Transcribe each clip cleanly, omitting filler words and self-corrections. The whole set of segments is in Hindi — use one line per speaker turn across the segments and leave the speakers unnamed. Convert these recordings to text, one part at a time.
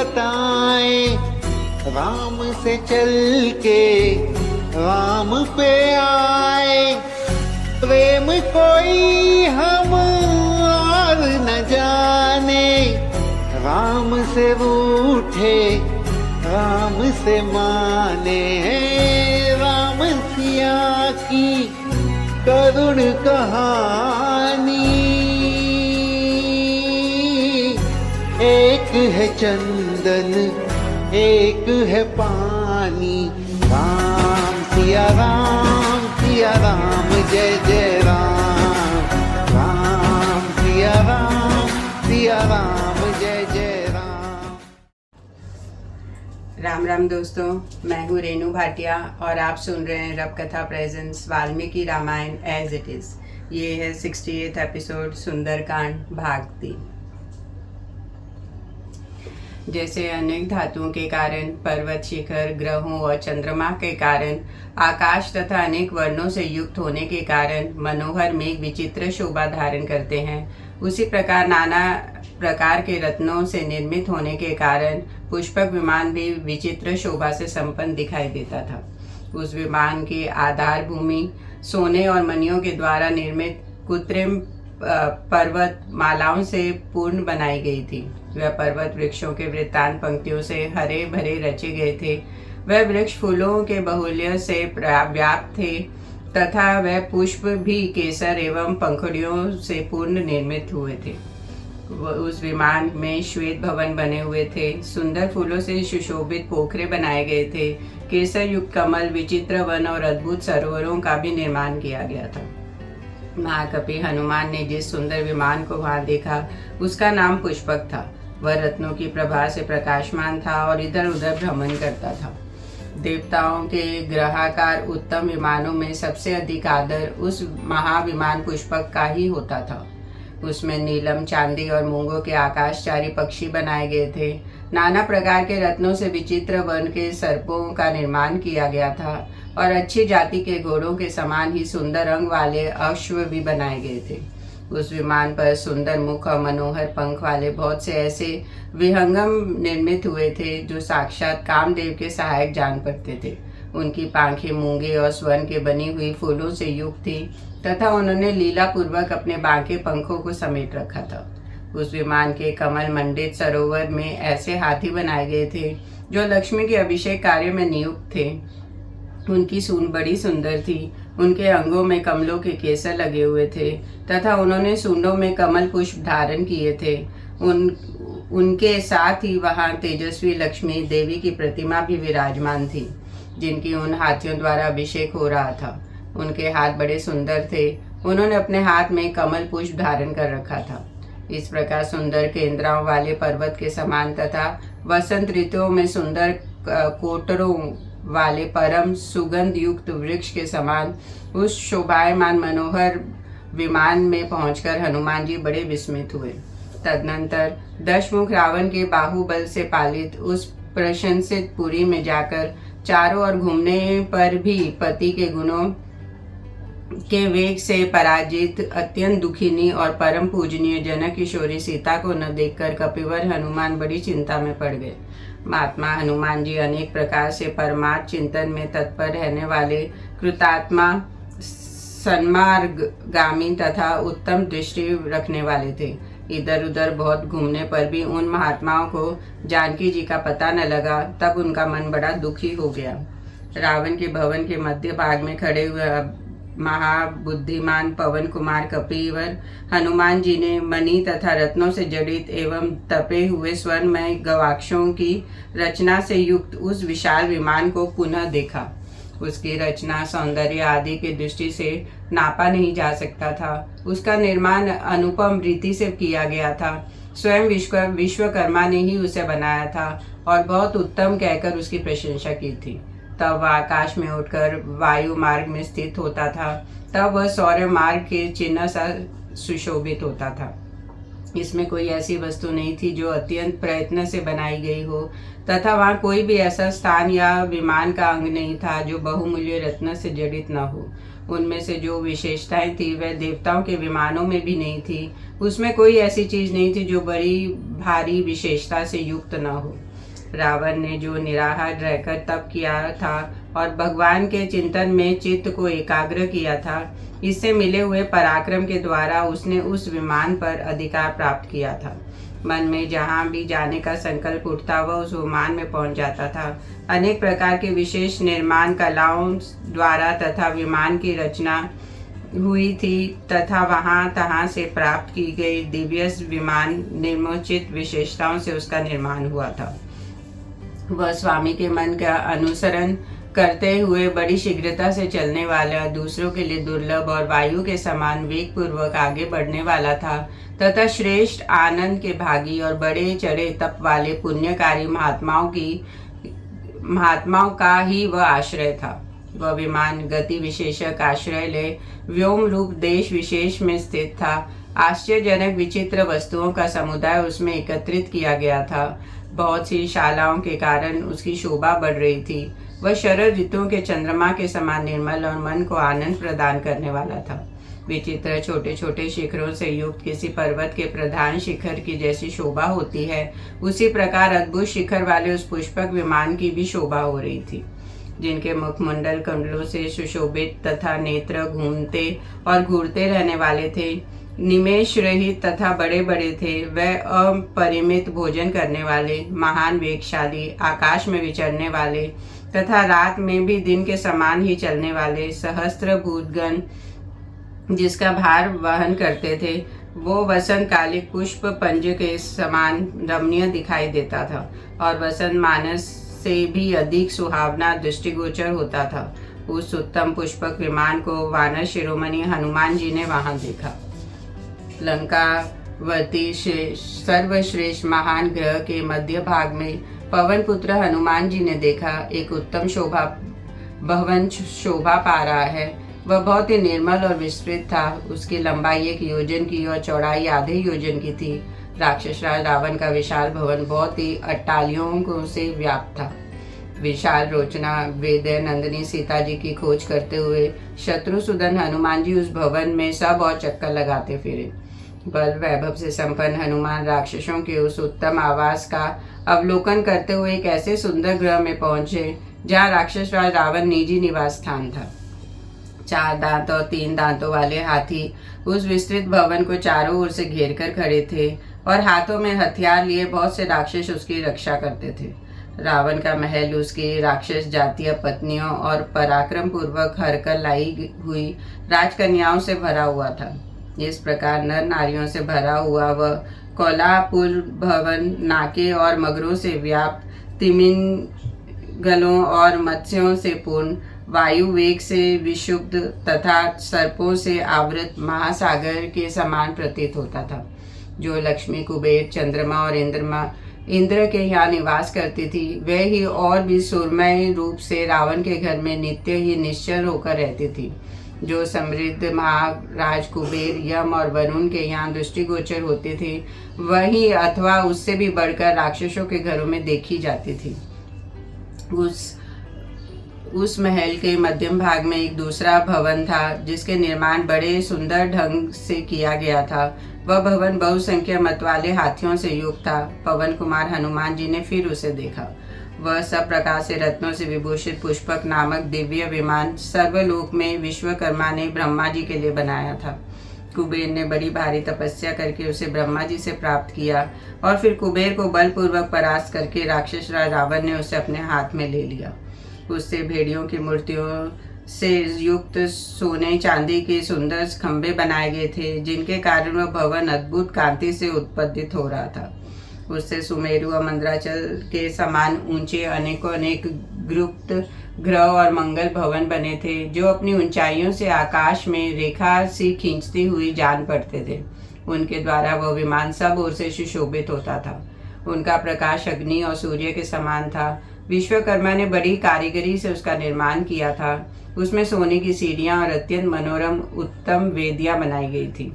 बताएं, राम से चल के राम पे आए। प्रेम कोई हम और न जाने, राम से रूठे राम से माने। राम सिया की करुण कहानी, एक है चंदन एक है पानी। राम सिया राम जय जय राम। राम सिया राम जय जय राम।
राम राम दोस्तों, मैं हूँ रेणु भाटिया और आप सुन रहे हैं रब कथा presence Valmiki Ramayana as it is. ये है 68th एपिसोड सुंदरकांड भाग 3। जैसे अनेक धातुओं के कारण पर्वत, शिखर, ग्रहों और चंद्रमा के कारण, आकाश तथा अनेक वर्णों से युक्त होने के कारण मनोहर मेघ विचित्र शोभा धारण करते हैं, उसी प्रकार नाना प्रकार के रत्नों से निर्मित होने के कारण पुष्पक विमान भी विचित्र शोभा से संपन्न दिखाई देता था। उस विमान की आधार भूमि सोने और मणियों के द्वारा निर्मित कृत्रिम पर्वत मालाओं से पूर्ण बनाई गई थी। वह पर्वत वृक्षों के वृत्तांत पंक्तियों से हरे भरे रचे गए थे। वह वृक्ष फूलों के बहुल्य से व्याप्त थे तथा वह पुष्प भी केसर एवं पंखुड़ियों से पूर्ण निर्मित हुए थे। उस विमान में श्वेत भवन बने हुए थे। सुंदर फूलों से सुशोभित पोखरे बनाए गए थे। केसर युक्त कमल, विचित्र वन और अद्भुत सरोवरों का भी निर्माण किया गया था। महाकपि हनुमान ने जिस सुंदर विमान को वहां देखा उसका नाम पुष्पक था। वह रत्नों की प्रभा से प्रकाशमान था और इधर उधर भ्रमण करता था। देवताओं के ग्रहाकार उत्तम विमानों में सबसे अधिक आदर उस महाविमान पुष्पक का ही होता था। उसमें नीलम, चांदी और मूंगों के आकाशचारी पक्षी बनाए गए थे। नाना प्रकार के रत्नों से विचित्र वर्ण के सर्पों का निर्माण किया गया था और अच्छी जाति के घोड़ों के समान ही सुंदर रंग वाले अश्व भी बनाए गए थे। उस विमान पर सुंदर मुख और मनोहर पंख वाले बहुत से ऐसे विहंगम निर्मित हुए थे जो साक्षात कामदेव के सहायक जान पड़ते थे। उनकी पांखें मूंगे और स्वर्ण के बनी हुई फूलों से युक्त थी तथा उन्होंने लीला पूर्वक अपने बांके पंखों को समेट रखा था। उस विमान के कमल मंडित सरोवर में ऐसे हाथी बनाए गए थे जो लक्ष्मी के अभिषेक कार्य में नियुक्त थे। उनकी सूंड बड़ी सुंदर थी। उनके अंगों में कमलों के केसर लगे हुए थे तथा उन्होंने सूंडों में कमल पुष्प धारण किए थे। उनके साथ ही वहां तेजस्वी लक्ष्मी देवी की प्रतिमा भी विराजमान थी जिनकी उन हाथियों द्वारा अभिषेक हो रहा था। उनके हाथ बड़े सुंदर थे। उन्होंने अपने हाथ में कमल पुष्प धारण कर रखा था। इस प्रकार सुंदर केंद्राओं वाले पर्वत के समान तथा वसंत ऋतुओं में सुंदर कोटरों वाले परम सुगंध युक्त वृक्ष के समान उस शोभायमान मनोहर विमान में पहुंचकर हनुमान जी बड़े विस्मित हुए। तदनंतर दशमुख रावण के बाहुबल से पालित उस प्रशंसित पुरी में जाकर चारों ओर घूमने पर भी पति के गुणों के वेग से पराजित अत्यंत दुखिनी और परम पूजनीय जनक किशोरी सीता को न देखकर कपिवर हनुमान बड़ी चिंता में पड़ गए। महात्मा हनुमान जी अनेक प्रकार से परमार्थ चिंतन में तत्पर रहने वाले कृतात्मा, सन्मार्गगामी तथा उत्तम दृष्टि रखने वाले थे। इधर उधर बहुत घूमने पर भी उन महात्माओं को जानकी जी का पता न लगा। तब उनका मन बड़ा दुखी हो गया। रावण के भवन के मध्य भाग में खड़े हुए महाबुद्धिमान पवन कुमार कपिवर हनुमान जी ने मणि तथा रत्नों से जड़ित एवं तपे हुए स्वर्णमय गवाक्षों की रचना से युक्त उस विशाल विमान को पुनः देखा। उसकी रचना, सौंदर्य आदि की दृष्टि से नापा नहीं जा सकता था। उसका निर्माण अनुपम रीति से किया गया था। स्वयं विश्वकर्मा ने ही उसे बनाया था और बहुत उत्तम कहकर उसकी प्रशंसा की थी। तब वह आकाश में उठकर वायु मार्ग में स्थित होता था। तब वह सौर्य मार्ग के चिन्ह सा सुशोभित होता था। इसमें कोई ऐसी वस्तु नहीं थी जो अत्यंत प्रयत्न से बनाई गई हो तथा वहाँ कोई भी ऐसा स्थान या विमान का अंग नहीं था जो बहुमूल्य रत्न से जड़ित न हो। उनमें से जो विशेषताएं थी वह देवताओं के विमानों में भी नहीं थी। उसमें कोई ऐसी चीज नहीं थी जो बड़ी भारी विशेषता से युक्त न हो। रावण ने जो निराहार रहकर तप किया था और भगवान के चिंतन में चित्त को एकाग्र किया था, इससे मिले हुए पराक्रम के द्वारा उसने उस विमान पर अधिकार प्राप्त किया था। मन में जहाँ भी जाने का संकल्प उठता वह उस विमान में पहुंच जाता था। अनेक प्रकार के विशेष निर्माण कलाओं द्वारा तथा विमान की रचना हुई थी तथा वहाँ तहाँ से प्राप्त की गई दिव्य विमान निर्मोचित विशेषताओं से उसका निर्माण हुआ था। वह स्वामी के मन का अनुसरण करते हुए बड़ी शीघ्रता से चलने वाला, दूसरों के लिए दुर्लभ और वायु के समान वेग पूर्वक आगे बढ़ने वाला था तथा श्रेष्ठ आनंद के भागी और बड़े चढ़े तप वाले पुण्यकारी महात्माओं का ही वह आश्रय था। वह विमान गति विशेषक आश्रय ले व्योम रूप देश विशेष में स्थित था। आश्चर्यजनक विचित्र वस्तुओं का समुदाय उसमें एकत्रित किया गया था। बहुत सी शालाओं के कारण उसकी शोभा बढ़ रही थी। वह शरद ऋतुओं के चंद्रमा के समान निर्मल और मन को आनंद प्रदान करने वाला था। विचित्र छोटे छोटे शिखरों से युक्त किसी पर्वत के प्रधान शिखर की जैसी शोभा होती है, उसी प्रकार अद्भुत शिखर वाले उस पुष्पक विमान की भी शोभा हो रही थी, जिनके मुखमंडल कमलों से सुशोभित तथा नेत्र घूमते और घूरते रहने वाले थे, निमेष रहित तथा बड़े बड़े थे। वह अपरिमित भोजन करने वाले, महान वेगशाली, आकाश में विचरने वाले तथा रात में भी दिन के समान ही चलने वाले सहस्त्र भूतगण जिसका भार वहन करते थे, वो वसंत कालिक पुष्प पंज के समान रमणीय दिखाई देता था और वसंत मानस से भी अधिक सुहावना दृष्टिगोचर होता था। उस उत्तम पुष्पक विमान को वानर शिरोमणि हनुमान जी ने वहां देखा। लंकावती सर्वश्रेष्ठ महान ग्रह के मध्य भाग में पवन पुत्र हनुमान जी ने देखा एक उत्तम भवन शोभा पा रहा है। वह बहुत ही निर्मल और विस्तृत था। उसकी लंबाई 1 योजन की और चौड़ाई आधे योजन की थी। राक्षस राज रावण का विशाल भवन बहुत ही अट्टालियों से व्याप्त था। विशाल रोचना वेदय नंदिनी सीता जी की खोज करते हुए शत्रुसूदन हनुमान जी उस भवन में सब और चक्कर लगाते फिरे। बल वैभव से संपन्न हनुमान राक्षसों के उस उत्तम आवास का अवलोकन करते हुए एक ऐसे सुंदर ग्रह में पहुंचे जहाँ राक्षस राज रावण निजी निवास स्थान था। 4 दांत और 3 दांतों वाले हाथी उस विस्तृत भवन को चारों ओर से घेर कर खड़े थे और हाथों में हथियार लिए बहुत से राक्षस उसकी रक्षा करते थे। रावण का महल उसकी राक्षस जातीय पत्नियों और पराक्रम पूर्वक हरकर लाई हुई राजकन्याओं से भरा हुआ था। इस प्रकार नर नारियों से भरा हुआ वह कोलापुर भवन नाके और मगरों से व्याप्त, तिमिंगलों और मत्स्यों से पूर्ण, वायु वेग से विशुद्ध तथा सर्पों से आवृत महासागर के समान प्रतीत होता था। जो लक्ष्मी कुबेर चंद्रमा और इंद्र के यहाँ निवास करती थी, वह ही और भी सुरमय रूप से रावण के घर में नित्य ही निश्चल होकर रहती थी। जो समृद्ध महाराज कुबेर यम और वरुण के यहाँ दृष्टिगोचर होती थी, वही अथवा उससे भी बढ़कर राक्षसों के घरों में देखी जाती थी। उस महल के मध्यम भाग में एक दूसरा भवन था जिसके निर्माण बड़े सुंदर ढंग से किया गया था। वह भवन बहुसंख्य मत वाले हाथियों से युक्त था। पवन कुमार हनुमान जी ने फिर उसे देखा। वह सब प्रकार से रत्नों से विभूषित पुष्पक नामक दिव्य विमान सर्वलोक में विश्वकर्मा ने ब्रह्मा जी के लिए बनाया था। कुबेर ने बड़ी भारी तपस्या करके उसे ब्रह्मा जी से प्राप्त किया और फिर कुबेर को बलपूर्वक परास्त करके राक्षस राज रावण ने उसे अपने हाथ में ले लिया। उससे भेड़ियों की मूर्तियों से युक्त सोने चांदी के सुंदर खंभे बनाए गए थे, जिनके कारण वह भवन अद्भुत कांति से उत्पादित हो रहा था। उससे सुमेरु और मंदराचल के समान ऊंचे अनेक गुप्त ग्रह और मंगल भवन बने थे, जो अपनी ऊंचाइयों से आकाश में रेखा सी खींचती हुई जान पड़ते थे। उनके द्वारा वह विमान सब ओर से सुशोभित होता था। उनका प्रकाश अग्नि और सूर्य के समान था। विश्वकर्मा ने बड़ी कारीगरी से उसका निर्माण किया था। उसमें सोने की सीढ़ियां और अत्यंत मनोरम उत्तम वेदियां बनाई गई थी।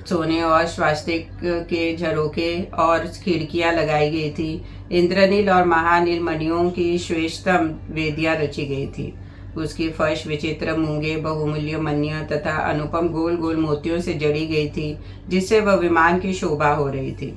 सोने और स्वास्तिक के झरोके और खिड़कियां लगाई गई थी। इंद्रनील और महानील मणियों की श्रेष्ठतम वेदियां रची गई थी। उसकी फर्श विचित्र मूंगे, बहुमूल्य मन्य तथा अनुपम गोल गोल मोतियों से जड़ी गई थी, जिससे वह विमान की शोभा हो रही थी।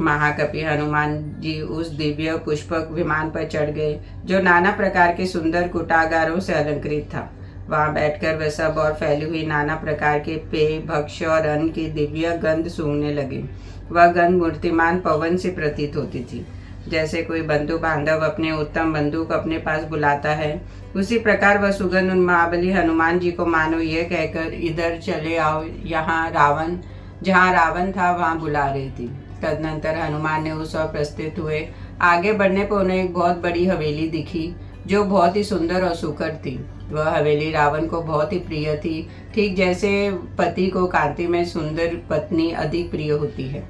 महाकपि हनुमान जी उस दिव्य पुष्पक विमान पर चढ़ गए जो नाना प्रकार के सुंदर कुटागारों से अलंकृत था। वहां बैठकर वह सब और फैली हुई नाना प्रकार के पेय, भक्ष्य और अन्न की दिव्य गंध सूंघने लगे। वह गंध मूर्तिमान पवन से प्रतीत होती थी। जैसे कोई बंधु बांधव अपने उत्तम बंधु को अपने पास बुलाता है, उसी प्रकार वह सुगंध उन महाबली हनुमान जी को मानो यह कहकर इधर चले आओ, जहाँ रावण था वहां बुला रही थी। तदनंतर हनुमान ने उस ओर प्रस्थित हुए। आगे बढ़ने पर उन्हें एक बहुत बड़ी हवेली दिखी जो बहुत ही सुंदर और सुखद थी। वह हवेली रावण को बहुत ही प्रिय थी, ठीक जैसे पति को कांति में सुंदर पत्नी अधिक प्रिय होती है।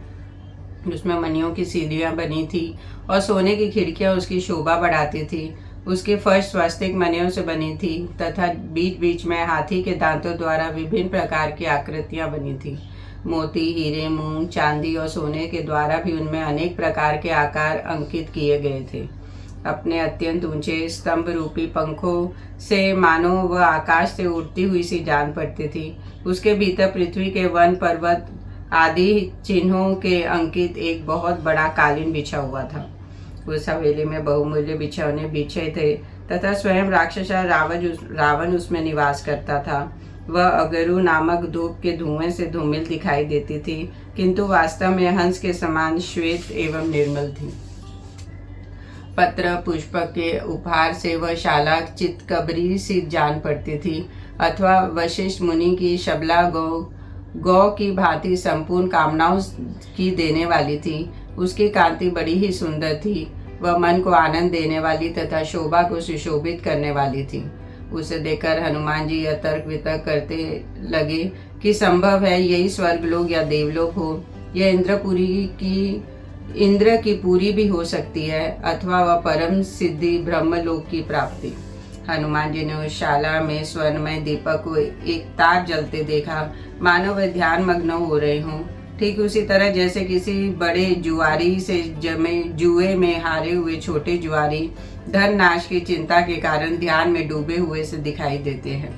उसमें मणियों की सीढ़ियां बनी थी और सोने की खिड़कियां उसकी शोभा बढ़ाती थी। उसकी फर्श स्वस्तिक मणियों से बनी थी तथा बीच बीच में हाथी के दांतों द्वारा विभिन्न प्रकार की आकृतियां बनी थी। मोती, हीरे, मूंग, चांदी और सोने के द्वारा भी उनमें अनेक प्रकार के आकार अंकित किए गए थे। अपने अत्यंत ऊंचे स्तंभ रूपी पंखों से मानो वह आकाश से उड़ती हुई सी जान पड़ती थी। उसके भीतर पृथ्वी के वन, पर्वत आदि चिन्हों के अंकित एक बहुत बड़ा कालीन बिछा हुआ था। उस हवेली में बहुमूल्य बिछौने बिछे थे तथा स्वयं राक्षसा रावण उसमें निवास करता था। वह अगरु नामक धूप के धुएं से धूमिल दिखाई देती थी, किंतु वास्तव में हंस के समान श्वेत एवं निर्मल थी। पत्र पुष्पक के उपहार से वह शाला चितकबरी सी जान पड़ती थी, अथवा वशिष्ठ मुनि की शबला गौ की भांति संपूर्ण कामनाओं की देने वाली थी। उसकी कांति बड़ी ही सुंदर थी। वह मन को आनंद देने वाली तथा शोभा को सुशोभित करने वाली थी। उसे देखकर हनुमान जी यह तर्क वितर्क करते लगे कि संभव है यही स्वर्गलोक या देवलोक हो। यह इंद्र की पूरी भी हो सकती है, अथवा वह परम सिद्धि ब्रह्मलोक की प्राप्ति। हनुमान जी ने उस शाला में स्वर्णमय दीपक को एक तार जलते देखा, मानो वह ध्यान मग्न हो रहे हों। ठीक उसी तरह जैसे किसी बड़े जुआरी से जमे जुए में हारे हुए छोटे जुआरी धन नाश की चिंता के कारण ध्यान में डूबे हुए से दिखाई देते हैं।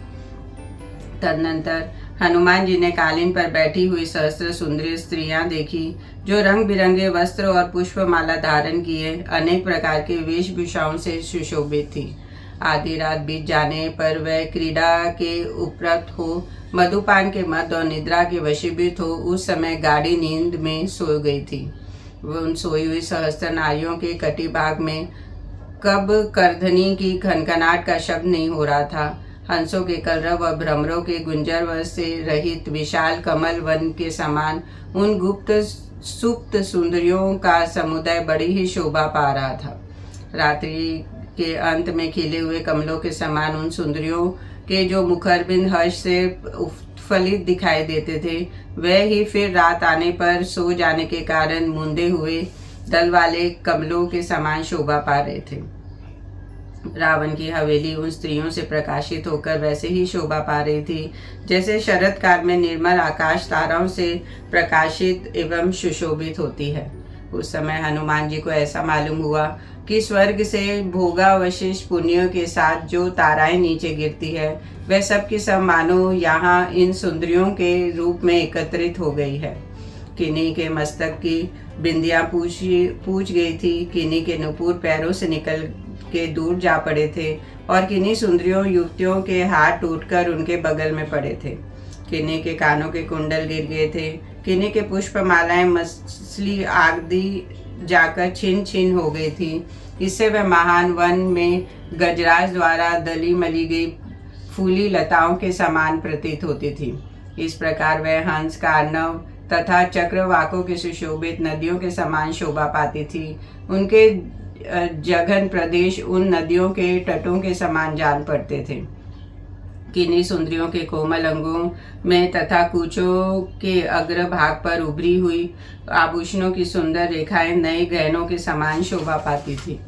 तदनंतर हनुमान जी ने कालीन पर बैठी हुई सहस्त्र सुंदरी स्त्रियां देखी, जो रंग बिरंगे वस्त्र और पुष्पमाला धारण किए अनेक प्रकार के वेशभूषाओं से सुशोभित थी। आधी रात बीत जाने पर वह क्रीड़ा के उपरत हो, मधुपान के मद और निद्रा के वशीभूत हो उस समय गाढ़ी नींद में सो गई थी। वह उन सोई हुई सहस्त्र नारियों के कटी भाग में कब करधनी की खनखनाट का शब्द नहीं हो रहा था। हंसों के कलरव और भ्रमरों के गुंजर से रहित विशाल कमल वन के समान उन गुप्त सुप्त सुंदरियों का समुदाय बड़ी ही शोभा पा रहा था। रात्रि के अंत में खिले हुए कमलों के समान उन सुंदरियों के जो मुखरबिंद हर्ष से उत्फलित दिखाई देते थे, वह ही फिर रात आने पर सो जाने के कारण मुंदे हुए दल वाले कमलों के समान शोभा पा रहे थे। रावण की हवेली उन स्त्रियों से प्रकाशित होकर वैसे ही शोभा पा रही थी जैसे शरद काल में निर्मल आकाश ताराओं से प्रकाशित एवं सुशोभित होती है। उस समय हनुमान जी को ऐसा मालूम हुआ कि स्वर्ग से भोगावशिष्ट पुण्यों के साथ जो ताराएं नीचे गिरती है, वह सब की सब मानो यहाँ इन सुंदरियों के रूप में एकत्रित हो गई है। किन्हीं के मस्तक की बिंदियां पूछ गई थी, किन्हीं के नुपुर पैरों से निकल के दूर जा पड़े थे और किन्हीं सुंदरियों युवतियों के हाथ टूटकर उनके बगल में पड़े थे। किन्हीं के कानों के कुंडल गिर गए थे, किन्हीं के पुष्पमालाएं मछली आदि जाकर छिन छिन हो गई थी। इससे वह महान वन में गजराज द्वारा दली मली गई फूली लताओं के समान प्रतीत होती थी। इस प्रकार वह हंस, कार्णव तथा चक्रवाकों के सुशोभित नदियों के समान शोभा पाती थी। उनके जघन प्रदेश उन नदियों के तटों के समान जान पड़ते थे। किन्हीं सुंदरियों के कोमल अंगों में तथा कूचों के अग्र भाग पर उभरी हुई आभूषणों की सुंदर रेखाएं नए गहनों के समान शोभा पाती थी।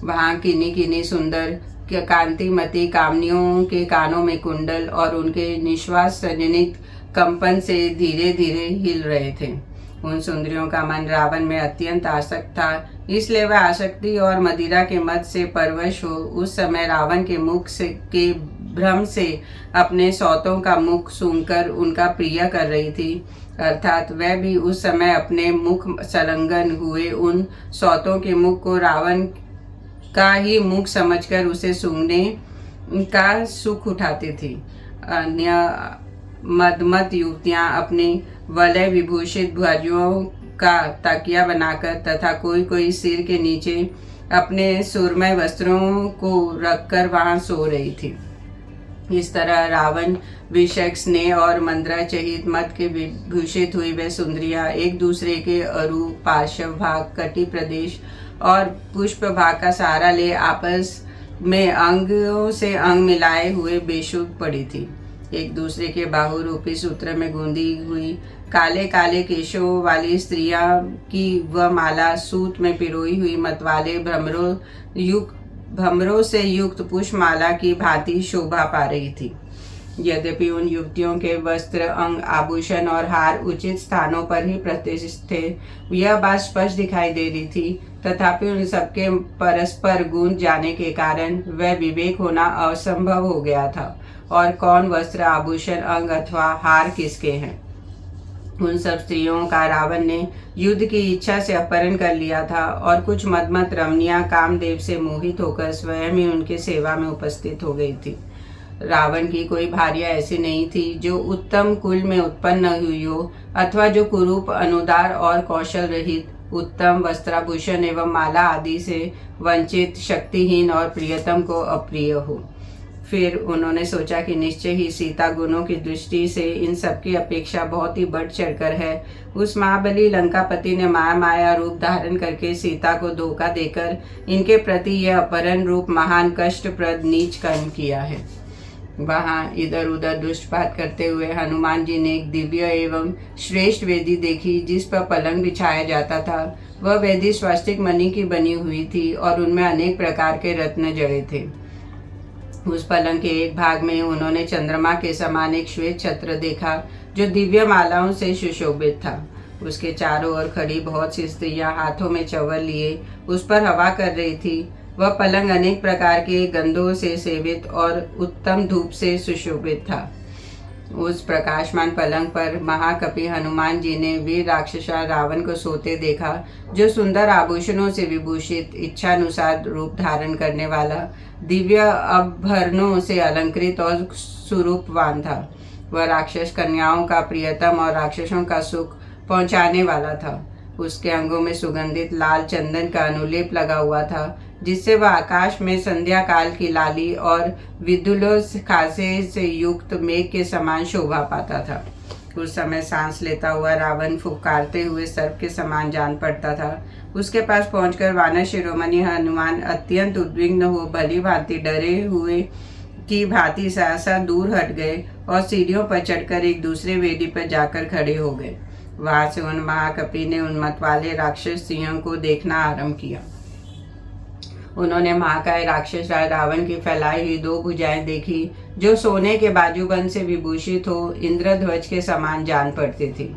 वहाँ किन्हीं सुंदर कांतिमती कामनियों के कानों में कुंडल और उनके निश्वास जनित कंपन से धीरे धीरे हिल रहे थे। उन सुंदरियों का मन रावण में अत्यंत आसक्त था, इसलिए वह आसक्ति और मदिरा के मद से परवश हो उस समय रावण के मुख से के भ्रम से अपने सौतों का मुख सूंघकर उनका प्रिय कर रही थी, अर्थात वह भी उस समय अपने मुख संलग्न हुए उन सौतों के मुख को रावण का ही मुख समझकर उसे सूंघने का सुख उठाती थी। अन्य मदमत युवतियां अपनी वलय विभूषित भुजाओं का तकिया बनाकर तथा कोई कोई सिर के नीचे अपने सुरमय वस्त्रों को रखकर वहां सो रही थी। इस तरह रावण, विषक, स्नेह और मंद्रा चहित मद के विभूषित हुई वे सुंदरियां एक दूसरे के अरु, पार्श्व भाग, कटी प्रदेश और पुष्प भाग का सहारा ले आपस में अंगों से अंग मिलाए हुए बेशुद्ध पड़ी थी। एक दूसरे के बाहु रूपी सूत्र में गूंदी हुई काले काले केशों वाली स्त्रियां की वह माला सूत में पिरोई हुई मतवाले भ्रमरों से युक्त पुष्पमाला की भांति शोभा पा रही थी। यद्यपि उन युवतियों के वस्त्र, अंग, आभूषण और हार उचित स्थानों पर ही प्रतिष्ठित थे, यह बात स्पष्ट दिखाई दे रही थी, तथापि उन सबके परस्पर गूंज जाने के कारण वह विवेक होना असंभव हो गया था और कौन वस्त्र, आभूषण, अंग अथवा हार किसके हैं। उन सब स्त्रियों का रावण ने युद्ध की इच्छा से अपहरण कर लिया था और कुछ मदमत रमणियां कामदेव से मोहित होकर स्वयं ही उनके सेवा में उपस्थित हो गई थी। रावण की कोई भार्या ऐसी नहीं थी जो उत्तम कुल में उत्पन्न न हुई हो अथवा जो कुरूप, अनुदार और कौशल रहित, उत्तम वस्त्राभूषण एवं माला आदि से वंचित, शक्तिहीन और प्रियतम को अप्रिय हो। फिर उन्होंने सोचा कि निश्चय ही सीता गुणों की दृष्टि से इन सबकी अपेक्षा बहुत ही बढ़ चढ़कर है। उस महाबली लंकापति ने माया रूप धारण करके सीता को धोखा देकर इनके प्रति यह अपहरण रूप महान कष्टप्रद नीच कर्म किया है। वहां इधर उधर दुष्टपात करते हुए हनुमान जी ने एक दिव्य एवं श्रेष्ठ वेदी देखी, जिस पर पलंग बिछाया जाता था। वह वेदी स्वास्तिक मणि की बनी हुई थी और उनमें अनेक प्रकार के रत्न जड़े थे। उस पलंग के एक भाग में उन्होंने चंद्रमा के समान एक श्वेत छत्र देखा, जो दिव्य मालाओं से सुशोभित था। उसके चारों ओर खड़ी बहुत सी स्त्रियां हाथों में चंवर लिए उस पर हवा कर रही थी। वह पलंग अनेक प्रकार के गंधों से सेवित और उत्तम धूप से सुशोभित था। उस प्रकाशमान पलंग पर महाकपि हनुमान जी ने वीर राक्षसा रावण को सोते देखा, जो सुंदर आभूषणों से विभूषित, इच्छानुसार रूप धारण करने वाला, दिव्य आभरणों से अलंकृत और सुरूपवान था। वह राक्षस कन्याओं का प्रियतम और राक्षसों का सुख पहुंचाने वाला था। उसके अंगों में सुगंधित लाल चंदन का अनुलेप लगा हुआ था, जिससे वह आकाश में संध्या काल की लाली और विद्युलोस खासे से युक्त मेघ के समान शोभा पाता था। उस समय सांस लेता हुआ रावण फुफकारते हुए सर्प के समान जान पड़ता था। उसके पास पहुंचकर वानर शिरोमणि हनुमान अत्यंत उद्विग्न हो भली भांति डरे हुए की भांति सहसा दूर हट गए और सीढ़ियों पर चढ़कर एक दूसरे वेदी पर जाकर खड़े हो गए। वहां से उन महाकपि ने उन मतवाले राक्षस सिंहों को देखना आरंभ किया। उन्होंने महाकाय राक्षस रावण की फैलाई हुई दो भुजाएं देखी, जो सोने के बाजूबंद से विभूषित हो इंद्रध्वज के समान जान पड़ती थी।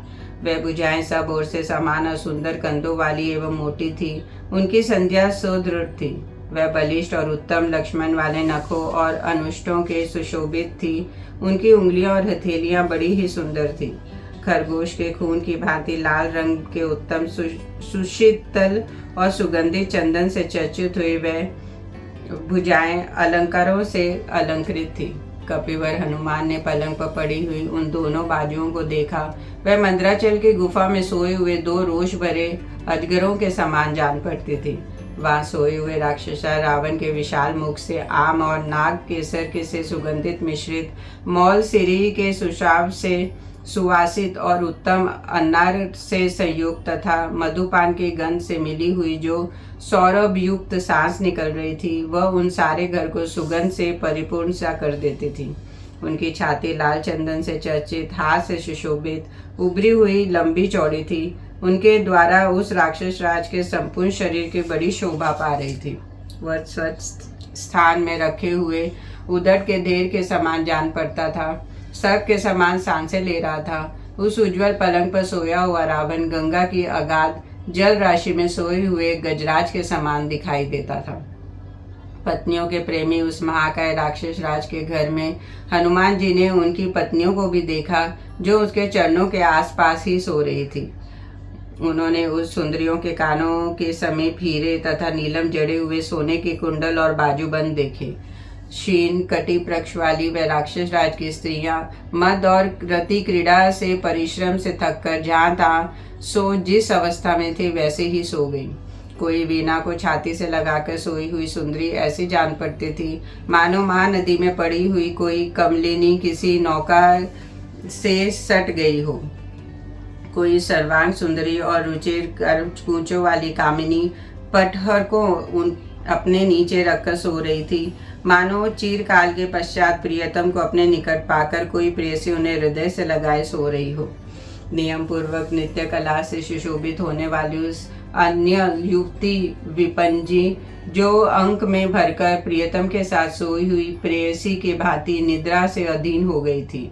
वह भुजाएं सब ओर से समान और सुंदर कंधों वाली एवं मोटी थी। उनकी संध्या सुदृढ़ थी। वह बलिष्ठ और उत्तम लक्ष्मण वाले नखों और अनुष्टों के सुशोभित थी। उनकी उंगलियां और हथेलियां बड़ी ही सुंदर थी। खरगोश के खून की भांति लाल रंग के उत्तम सुशीतल और सुगंधित चंदन से चर्चित हुई वह भुजाएं अलंकारों से अलंकृत थी। कपिवर हनुमान ने पलंग पर पड़ी हुई उन दोनों बाजुओं को देखा। वह मंदराचल की गुफा में सोए हुए दो रोष भरे अजगरों के समान जान पड़ती थी। वहां सोए हुए राक्षसा रावण के विशाल मुख से आम और नाग केसर के से सुगंधित मिश्रित, मौल सिरी के सुशाव से सुवासित और उत्तम अन्नार से संयुक्त तथा मधुपान के गंध से मिली हुई जो सौरभ युक्त सांस निकल रही थी, वह उन सारे घर को सुगंध से परिपूर्ण सा कर देती थी। उनकी छाती लाल चंदन से चर्चित, हाथ से सुशोभित, उभरी हुई लंबी चौड़ी थी। उनके द्वारा उस राक्षस राज के संपूर्ण शरीर की बड़ी शोभा पा रही थी। वह स्वच्छ स्थान में रखे हुए उदर के ढेर के समान जान पड़ता था। सर्प के समान सांसें ले रहा था। उस उज्जवल पलंग पर सोया हुआ रावण गंगा की अगाध जल राशि में सोए हुए गजराज के समान दिखाई देता था। पत्नियों के प्रेमी उस महाकाय राक्षस राज के घर में हनुमान जी ने उनकी पत्नियों को भी देखा, जो उसके चरणों के आसपास ही सो रही थी। उन्होंने उस सुंदरियों के कानों के समीप हीरे तथा नीलम जड़े हुए सोने के कुंडल और बाजूबंद देखे। क्षीण कटी प्रक्ष वाली व राक्षस राज की स्त्रियां मद और रति क्रीड़ा से परिश्रम से थककर जहाँ तहाँ सो जिस अवस्था में थे वैसे ही सो गई। कोई वीणा को छाती से लगाकर सोई हुई सुंदरी ऐसी जान पड़ती थी मानो महानदी में पड़ी हुई कोई कमलिनी किसी नौका से सट गई हो। कोई सर्वांग सुंदरी और रुचिर कूचों वाली कामिनी पटहर को अपने नीचे रखकर सो रही थी, मानो चिरकाल के पश्चात प्रियतम को अपने निकट पाकर कोई प्रेयसी उन्हें हृदय से लगाए सो रही हो। नियम पूर्वक नित्य कला से सुशोभित होने वाली उस अन्य युवती विपंजी, जो अंक में भरकर प्रियतम के साथ सोई हुई प्रेयसी के भांति निद्रा से अधीन हो गई थी।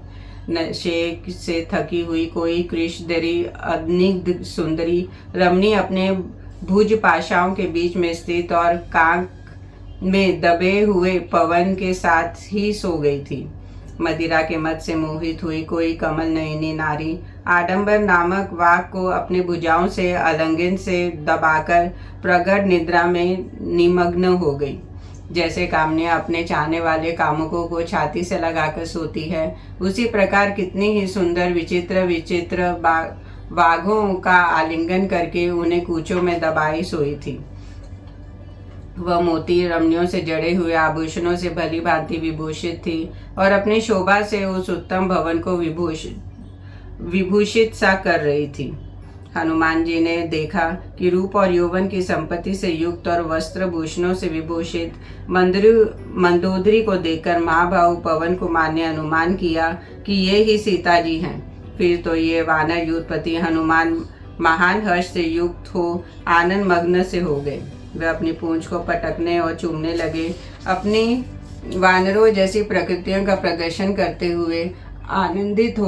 नशे से थकी हुई कोई कृष्णधरी अग्निग्ध सुंदरी रमणी अपने भुज पाशाओं के बीच में स्थित और कांक में दबे हुए पवन के साथ ही सो गई थी। मदिरा के मद से मोहित हुई कोई कमल नयनी नारी आडंबर नामक वाक को अपने भुजाओं से आलिंगन से दबाकर प्रगढ़ निद्रा में निमग्न हो गई। जैसे कामनिया अपने चाहने वाले कामुकों को छाती से लगाकर सोती है, उसी प्रकार कितनी ही सुंदर विचित्र विचित्र बाघों का आलिंगन करके उन्हें कूचों में दबाई सोई थी। वह मोती रमणियों से जड़े हुए आभूषणों से भली भांति विभूषित थी और अपनी शोभा से उस उत्तम भवन को विभूषित सा कर रही थी। हनुमान जी ने देखा कि रूप और यौवन की संपत्ति से युक्त और वस्त्र भूषणों से विभूषित मंदोदरी को देखकर महाभाव पवन कुमार ने अनुमान किया कि ये ही सीता जी हैं। फिर तो ये वानर युद्धपति हनुमान महान हर्ष से युक्त हो आनंद मग्न से हो गए। वे अपनी पूंछ को पटकने और चूमने लगे, अपनी वानरों जैसी प्रकृतियों का प्रदर्शन करते हुए आनंदित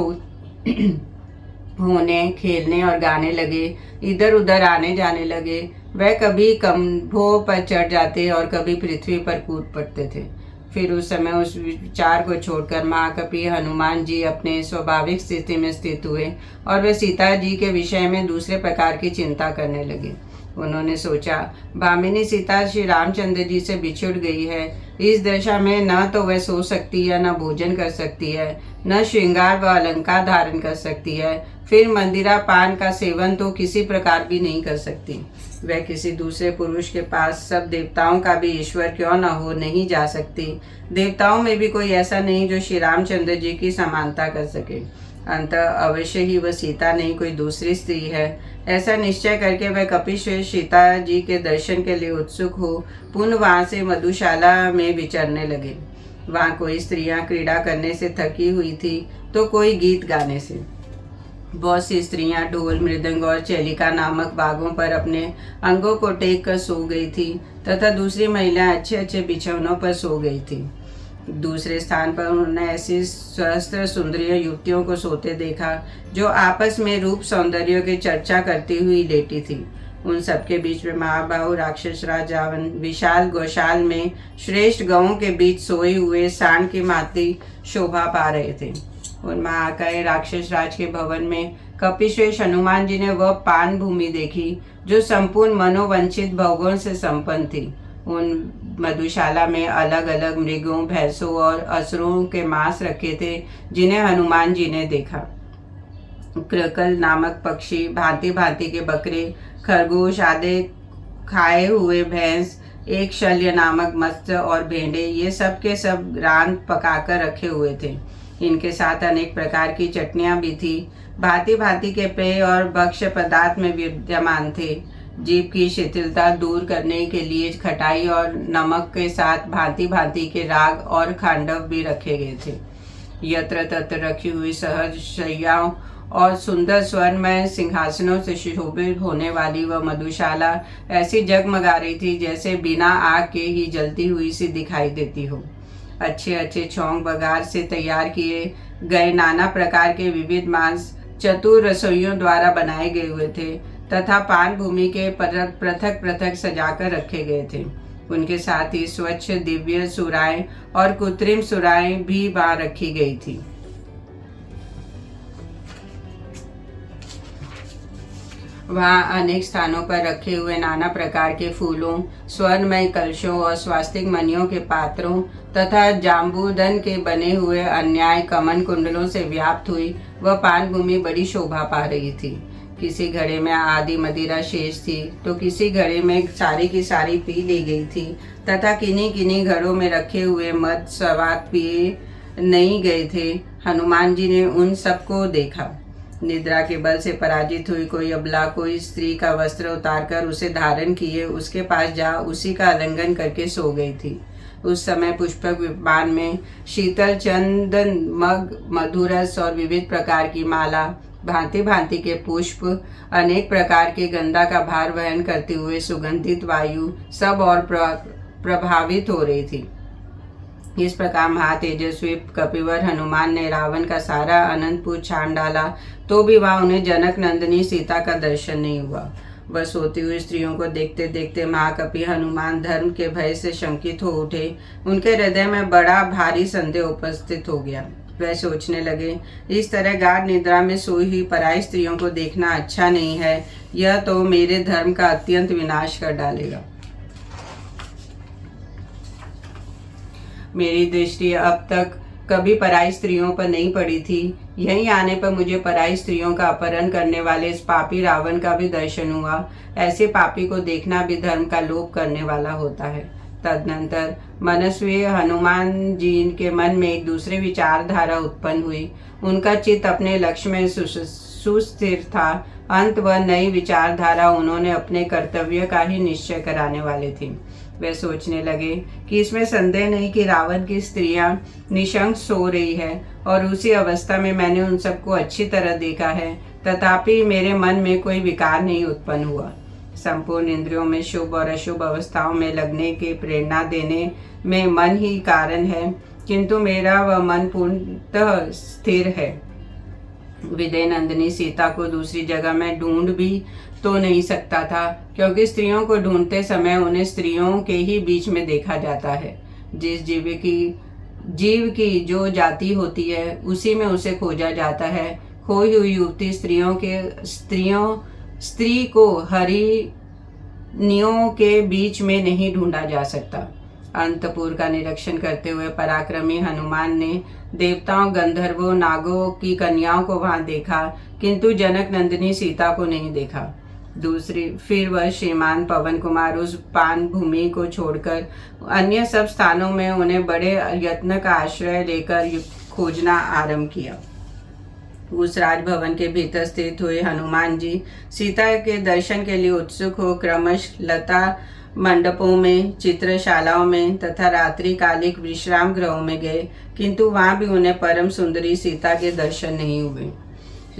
होने खेलने और गाने लगे, इधर उधर आने जाने लगे। वह कभी खंभों पर चढ़ जाते और कभी पृथ्वी पर कूद पड़ते थे। फिर उस समय उस विचार को छोड़कर महाकपि हनुमान जी अपने स्वाभाविक स्थिति में स्थित हुए और वे सीता जी के विषय में दूसरे प्रकार की चिंता करने लगे। उन्होंने सोचा, भामिनी सीता श्री रामचंद्र जी से बिछुड़ गई है। इस दशा में न तो वह सो सकती है, न भोजन कर सकती है, न श्रृंगार व अलंकार धारण कर सकती है। फिर मंदिरा पान का सेवन तो किसी प्रकार भी नहीं कर सकती। वह किसी दूसरे पुरुष के पास सब देवताओं का भी ईश्वर क्यों न हो नहीं जा सकती। देवताओं में भी कोई ऐसा नहीं जो श्री रामचंद्र जी की समानता कर सके। अंततः अवश्य ही वह सीता नहीं कोई दूसरी स्त्री है। ऐसा निश्चय करके वह कपिश्रेष्ठ सीता जी के दर्शन के लिए उत्सुक हो पुनः वहां से मधुशाला में विचरने लगे। वहां कोई स्त्रियां क्रीड़ा करने से थकी हुई थी तो कोई गीत गाने से। बहुत सी स्त्रियां ढोल मृदंग और चैलिका नामक बागों पर अपने अंगों को टेक कर सो गई थी तथा दूसरी महिलाएं अच्छे अच्छे बिछौनों पर सो गई थी। दूसरे स्थान पर उन्होंने ऐसी सहस्त्र सुंदरियों युवतियों को सोते देखा जो आपस में रूप सौंदर्य की चर्चा करती हुई लेटी थी। उन सबके बीच में महाबाहु राक्षस राज रावण विशाल गौशाल में श्रेष्ठ गौों के बीच सोए हुए सांड की माती शोभा पा रहे थे। उन महाकाय राक्षस राज के भवन में कपिश्रेष्ठ हनुमान जी ने वह पान भूमि देखी जो संपूर्ण मनोवंचित भोगों से संपन्न थी। उन मधुशाला में अलग अलग मृगों, भैंसों और असुरों के मांस रखे थे जिन्हें हनुमान जी ने देखा। क्रकल नामक पक्षी, भांति भांति के बकरे, खरगोश आदि खाए हुए भैंस, एक शल्य नामक मत्स्य और भेड़े, ये सब के सब रान पकाकर रखे हुए थे। इनके साथ अनेक प्रकार की चटनियाँ भी थी। भांति भांति के पेय और भक्ष्य पदार्थ में विद्यमान थे। जीभ की शिथिलता दूर करने के लिए खटाई और नमक के साथ भांति भांति के राग और खांडव भी रखे गए थे। यत्र तत्र रखी हुई सहज शैयाओं और सुंदर स्वर्णमय सिंहासनों से शोभित होने वाली वह मधुशाला ऐसी जगमगा रही थी जैसे बिना आग के ही जलती हुई सी दिखाई देती हो। अच्छे अच्छे छौंक बघार से तैयार किए गए नाना प्रकार के विविध मांस चतुर रसोइयों द्वारा बनाए गए हुए थे तथा पान भूमि के पृथक पृथक सजाकर रखे गए थे। उनके साथ ही स्वच्छ दिव्य सुराएं और कृत्रिम सुराएं भी वहां रखी गई थी। वहाँ अनेक स्थानों पर रखे हुए नाना प्रकार के फूलों, स्वर्णमय कलशों और स्वास्तिक मणियों के पात्रों तथा जाम्बूदन के बने हुए अन्याय कमन कुंडलों से व्याप्त हुई वह पान भूमि बड़ी शोभा पा रही थी। किसी घड़े में आदि मदिरा शेष थी तो किसी घड़े में सारी की सारी पी ली गई थी तथा किन्हीं किन्हीं घड़ों में रखे हुए मद स्वाद पिए नहीं गए थे। हनुमान जी ने उन सबको देखा। निद्रा के बल से पराजित हुई कोई अबला कोई स्त्री का वस्त्र उतारकर उसे धारण किए उसके पास जा उसी का आलिंगन करके सो गई थी। उस समय पुष्पक विमान में शीतल चंदन मग मधुरस और विविध प्रकार की माला, भांति भांति के पुष्प, अनेक प्रकार के गंधा का भार वहन करते हुए सुगंधित वायु सब और प्रभावित हो रही थी। इस प्रकार महातेजस्वी कपिवर हनुमान ने रावण का सारा अनंतपुर छान डाला तो भी वहां उन्हें जनक नंदिनी सीता का दर्शन नहीं हुआ। वह सोती हुई स्त्रियों को देखते देखते महाकपि हनुमान धर्म के भय से शंकित हो उठे। उनके हृदय में बड़ा भारी संदेह उपस्थित हो गया। वह सोचने लगे, इस तरह गाढ़ निद्रा में सोई हुई पराई स्त्रियों को देखना अच्छा नहीं है। यह तो मेरे धर्म का अत्यंत विनाश कर डालेगा। मेरी दृष्टि अब तक कभी पराई स्त्रियों पर नहीं पड़ी थी। यहीं आने पर मुझे पराई स्त्रियों का अपहरण करने वाले इस पापी रावण का भी दर्शन हुआ। ऐसे पापी को देखना भी धर्म का लोप करने वाला होता है। तदनंतर मनस्वी हनुमान जी के मन में एक दूसरी विचारधारा उत्पन्न हुई। उनका चित्त अपने लक्ष्य में सुस्थिर था। अंत वह नई विचारधारा उन्होंने अपने कर्तव्य का ही निश्चय कराने वाले थे। वे सोचने लगे कि इसमें संदेह नहीं कि रावण की स्त्रियां निशंक सो रही है और उसी अवस्था में मैंने उन सबको अच्छी तरह देखा है, तथापि मेरे मन में कोई विकार नहीं उत्पन्न हुआ। संपूर्ण इंद्रियों में शुभ और अशुभ अवस्थाओं में लगने की प्रेरणा देने में मन ही कारण है, किंतु मेरा वह मन पूर्णतः स्थिर है। विदय नंदिनी सीता को दूसरी जगह में ढूंढ भी तो नहीं सकता था, क्योंकि स्त्रियों को ढूंढते समय उन्हें स्त्रियों के ही बीच में देखा जाता है। जिस जीव की जो जाति होती है उसी में उसे खोजा जाता है। खोई हुई युवती स्त्री को हरिणियों के बीच में नहीं ढूंढा जा सकता। अंतपुर का निरीक्षण करते हुए पराक्रमी हनुमान ने देवताओं, गंधर्वों, नागों की कन्याओं को वहां देखा, किंतु जनक नंदिनी सीता को नहीं देखा। फिर वह श्रीमान पवन कुमार उस पान भूमि को छोड़कर अन्य सब स्थानों में उन्हें बड़े यत्न का आश्रय लेकर खोजना आरंभ किया। उस राजभवन के भीतर स्थित हुए हनुमान जी सीता के दर्शन के लिए उत्सुक हो क्रमश लता मंडपों में, चित्रशालाओं में तथा रात्रिकालिक विश्राम गृहों में गए, किंतु वहां भी उन्हें परम सुंदरी सीता के दर्शन नहीं हुए।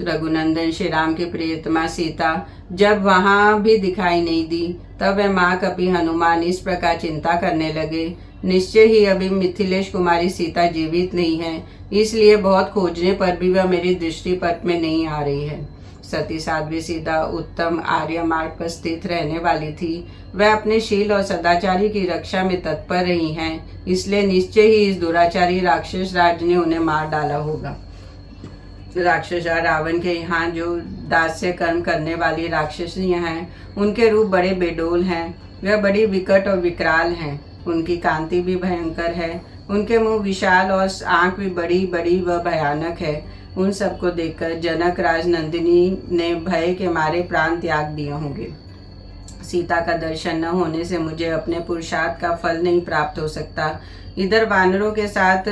रघुनंदन श्री राम की प्रियतमा सीता जब वहां भी दिखाई नहीं दी, तब वह महाकपि हनुमान इस प्रकार चिंता करने लगे, निश्चय ही अभी मिथिलेश कुमारी सीता जीवित नहीं है, इसलिए बहुत खोजने पर भी वह मेरी दृष्टि पथ में नहीं आ रही है। सती साध्वी सीता उत्तम आर्य मार्ग पर स्थित रहने वाली थी। वह अपने शील और सदाचारी की रक्षा में तत्पर रही हैं, इसलिए निश्चय ही इस दुराचारी राक्षस राज ने उन्हें मार डाला होगा। राक्षस रावण के यहाँ जो दास्य कर्म करने वाली राक्षसियां हैं, उनके रूप बड़े बेडोल हैं। वह बड़ी विकट और विकराल हैं। उनकी कांति भी भयंकर है। उनके मुंह विशाल और आंख भी बड़ी बड़ी व भयानक है। उन सबको देखकर जनक राज नंदिनी ने भय के मारे प्राण त्याग दिए होंगे। सीता का दर्शन न होने से मुझे अपने पुरुषार्थ का फल नहीं प्राप्त हो सकता। इधर वानरों के साथ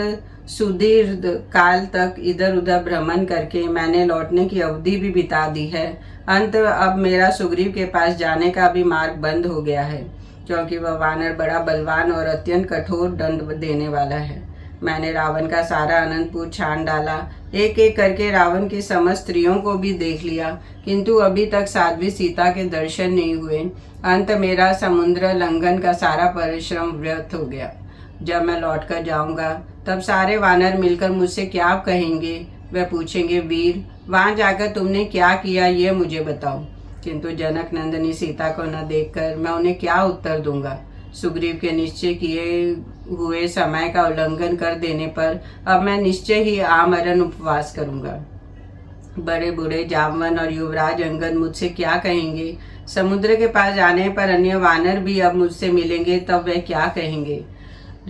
सुदीर्घ काल तक इधर उधर भ्रमण करके मैंने लौटने की अवधि भी बिता दी है। अंत अब मेरा सुग्रीव के पास जाने का भी मार्ग बंद हो गया है, क्योंकि वह वानर बड़ा बलवान और अत्यंत कठोर दंड देने वाला है। मैंने रावण का सारा अनंतपुर छान डाला, एक एक करके रावण की समस्त स्त्रियों को भी देख लिया, किंतु अभी तक साध्वी सीता के दर्शन नहीं हुए। अंत मेरा समुद्र लंघन का सारा परिश्रम व्यर्थ हो गया। जब मैं लौट कर जाऊंगा तब सारे वानर मिलकर मुझसे क्या कहेंगे। वह पूछेंगे, वीर वहां जाकर तुमने क्या किया, ये मुझे बताओ। किंतु जनक नंदिनी सीता को न देखकर मैं उन्हें क्या उत्तर दूंगा। सुग्रीव के निश्चय किए हुए समय का उल्लंघन कर देने पर अब मैं निश्चय ही आमरण उपवास करूंगा। बड़े बूढ़े जामवन और युवराज अंगद मुझसे क्या कहेंगे? समुद्र के पास जाने पर अन्य वानर भी अब मुझसे मिलेंगे, तब वे क्या कहेंगे?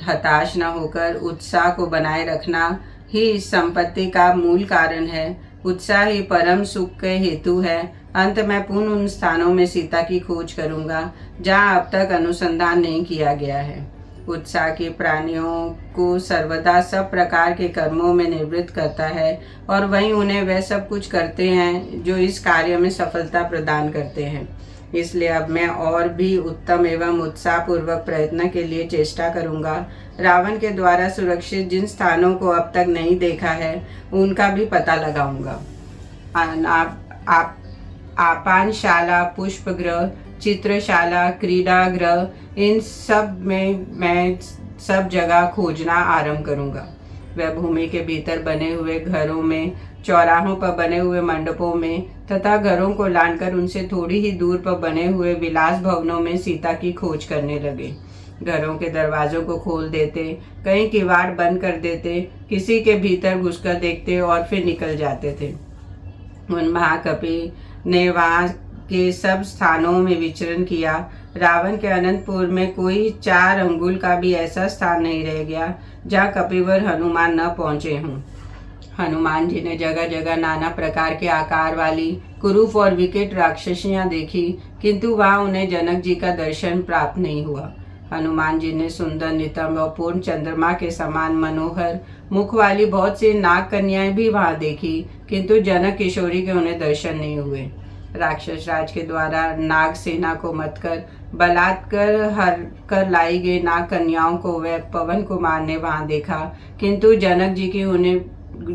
हताश न होकर उत्साह को बनाए रखना ही इस संपत्ति का मूल कारण है। उत्साह ही परम सुख के हेतु है। अंत में पुनः उन स्थानों में सीता की खोज करूंगा जहां अब तक अनुसंधान नहीं किया गया है। उत्साह के प्राणियों को सर्वदा सब प्रकार के कर्मों में निवृत्त करता है और वहीं उन्हें वह सब कुछ करते हैं जो इस कार्य में सफलता प्रदान करते हैं। इसलिए अब मैं और भी उत्तम एवं उत्साहपूर्वक प्रयत्न के लिए चेष्टा करूंगा। रावण के द्वारा सुरक्षित जिन स्थानों को अब तक नहीं देखा है उनका भी पता लगाऊंगा। आपानशाला, पुष्पगृह, चित्रशाला, क्रीडागृह, इन सब में मैं सब जगह खोजना आरंभ करूंगा। वह भूमि के भीतर बने हुए घरों में, चौराहों पर बने हुए मंडपों में तथा घरों को लांघकर उनसे थोड़ी ही दूर पर बने हुए विलास भवनों में सीता की खोज करने लगे। घरों के दरवाजों को खोल देते, कहीं किवाड़ बंद कर देते, किसी के भीतर घुसकर देखते और फिर निकल जाते थे। उन महाकपि ने वहां के सब स्थानों में विचरण किया। रावण के अनंतपुर में कोई 4 अंगुल का भी ऐसा स्थान नहीं रह गया जहाँ कपिवर हनुमान न पहुंचे हों। हनुमान जी ने जगह जगह नाना प्रकार के आकार वाली कुरूप और विकट राक्षसियां देखी, किंतु वहां उन्हें जनक जी का दर्शन प्राप्त नहीं हुआ। हनुमान जी ने सुंदर, नितंब और पूर्ण चंद्रमा के समान मनोहर मुख वाली बहुत सी नाग कन्याएं भी वहां देखी, किंतु जनक किशोरी के उन्हें दर्शन नहीं हुए। राक्षस राज के द्वारा नाग सेना को मत कर बलात्कार हर कर लाई गई नाग कन्याओं को वह पवन कुमार ने वहां देखा, किंतु जनक जी की उन्हें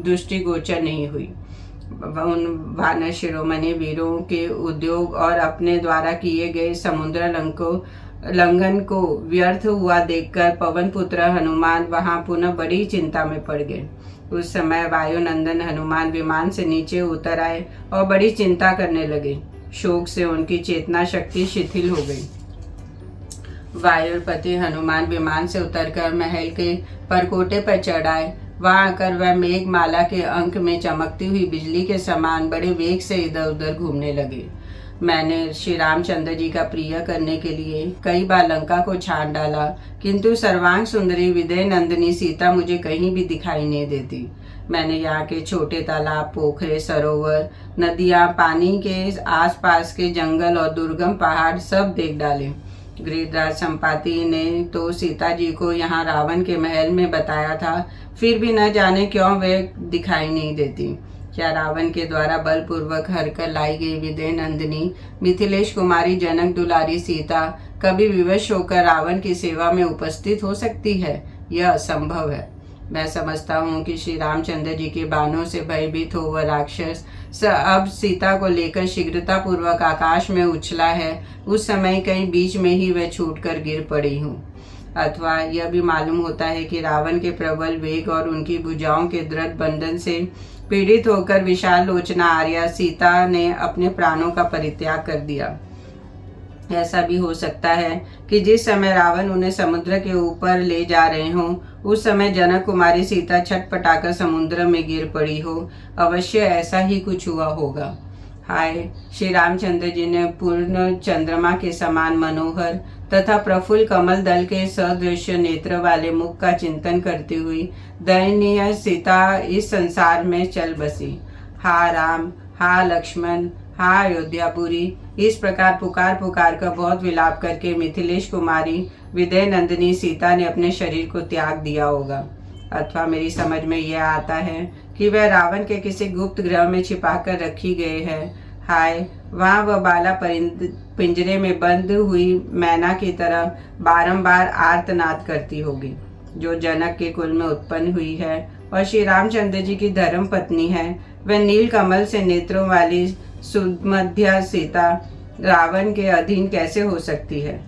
दृष्टि गोचर नहीं हुई। उन वानर शिरोमणि वीरों के उद्योग और अपने द्वारा किए गए समुद्र लंघन को व्यर्थ हुआ देखकर पवन पुत्र हनुमान वहां पुनः बड़ी चिंता में पड़ गए। उस समय वायुनंदन हनुमान विमान से नीचे उतर आए और बड़ी चिंता करने लगे। शोक से उनकी चेतना शक्ति शिथिल हो गई। वायुपति हनुमान विमान से उतरकर महल के परकोटे पर चढ़ आए। वहां आकर वह मेघमाला के अंक में चमकती हुई बिजली के समान बड़े वेग से इधर उधर घूमने लगे। मैंने श्री रामचंद्र जी का प्रिय करने के लिए कई बार लंका को छान डाला, किंतु सर्वांग सुंदरी विदय नंदिनी सीता मुझे कहीं भी दिखाई नहीं देती। मैंने यहाँ के छोटे तालाब, पोखरे, सरोवर, नदियाँ, पानी के आसपास के जंगल और दुर्गम पहाड़ सब देख डाले। गिरिराज संपाति ने तो सीता जी को यहाँ रावण के महल में बताया था, फिर भी न जाने क्यों वे दिखाई नहीं देती। क्या रावण के द्वारा बलपूर्वक हर कर लाई गई विदय नंदिनी मिथिलेश कुमारी जनक दुलारी सीता कभी विवश होकर रावण की सेवा में उपस्थित हो सकती है? यह असंभव है। मैं समझता हूँ कि श्री रामचंद्र जी के बाणों से भयभीत हो वह राक्षस अब सीता को लेकर शीघ्रता पूर्वक आकाश में उछला है। उस समय कहीं बीच में ही वह छूटकर गिर पड़ी हूँ। अथवा यह भी मालूम होता है कि रावण के प्रबल वेग और उनकी भुजाओं के दृढ़ बंधन से पीड़ित होकर विशाल लोचना आर्या सीता ने अपने प्राणों का परित्याग कर दिया। ऐसा भी हो सकता है कि जिस समय रावण उन्हें समुद्र के ऊपर ले जा रहे हों, उस समय जनक कुमारी सीता छटपटाकर समुद्र में गिर पड़ी हो। अवश्य ऐसा ही कुछ हुआ होगा। हाय, श्री रामचंद्र जी ने पूर्ण चंद्रमा के समान मनोहर तथा प्रफुल्ल कमल दल के सदृश नेत्र वाले मुख का चिंतन करती हुई दयनीय सीता इस संसार में चल बसी। हा राम, हा लक्ष्मण, हा अयोध्यापुरी, इस प्रकार पुकार कर बहुत विलाप करके मिथिलेश कुमारी विदय नंदिनी सीता ने अपने शरीर को त्याग दिया होगा। अथवा मेरी समझ में यह आता है कि वह रावण के किसी गुप्त गृह में छिपाकर रखी गई है। हाय, वहाँ वह बाला पिंजरे में बंद हुई मैना की तरह बारंबार आर्तनाद करती होगी, जो जनक के कुल में उत्पन्न हुई है और श्री रामचंद्र जी की धर्म पत्नी है। वह नील कमल से नेत्रों वाली सुमध्या सीता रावण के अधीन कैसे हो सकती है?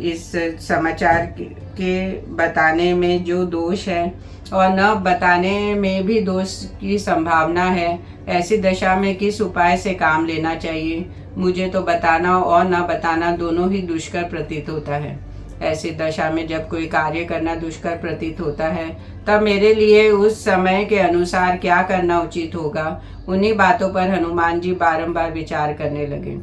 इस समाचार के बताने में जो दोष है और न बताने में भी दोष की संभावना है, ऐसी दशा में किस उपाय से काम लेना चाहिए? मुझे तो बताना और न बताना दोनों ही दुष्कर प्रतीत होता है। ऐसी दशा में जब कोई कार्य करना दुष्कर प्रतीत होता है, तब मेरे लिए उस समय के अनुसार क्या करना उचित होगा, उन्हीं बातों पर हनुमान जी बारंबार विचार करने लगे।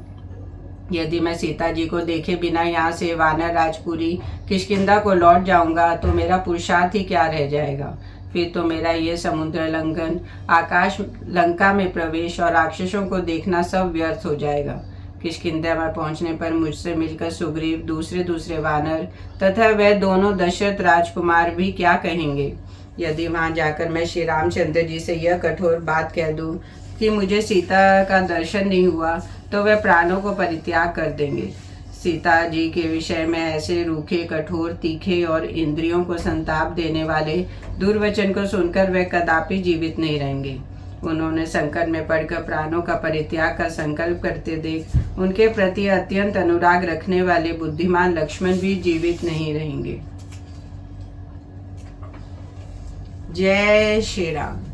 यदि मैं सीता जी को देखे बिना यहाँ से वानर राजपुरी किष्किंधा को लौट जाऊंगा तो मेरा पुरुषार्थ ही क्या रह जाएगा। फिर तो मेरा ये समुद्र लंघन, आकाश लंका में प्रवेश और राक्षसों को देखना सब व्यर्थ हो जाएगा। किष्किंधा में पहुंचने पर मुझसे मिलकर सुग्रीव, दूसरे वानर तथा वह दोनों दशरथ राजकुमार भी क्या कहेंगे। यदि वहां जाकर मैं श्री रामचंद्र जी से यह कठोर बात कह दूं कि मुझे सीता का दर्शन नहीं हुआ, तो वह प्राणों को परित्याग कर देंगे। सीता जी के विषय में ऐसे रूखे, कठोर, तीखे और इंद्रियों को संताप देने वाले दुर्वचन को सुनकर वह कदापि जीवित नहीं रहेंगे। उन्होंने संकट में पड़कर प्राणों का परित्याग का संकल्प करते देख उनके प्रति अत्यंत अनुराग रखने वाले बुद्धिमान लक्ष्मण भी जीवित नहीं रहेंगे। जय श्री राम।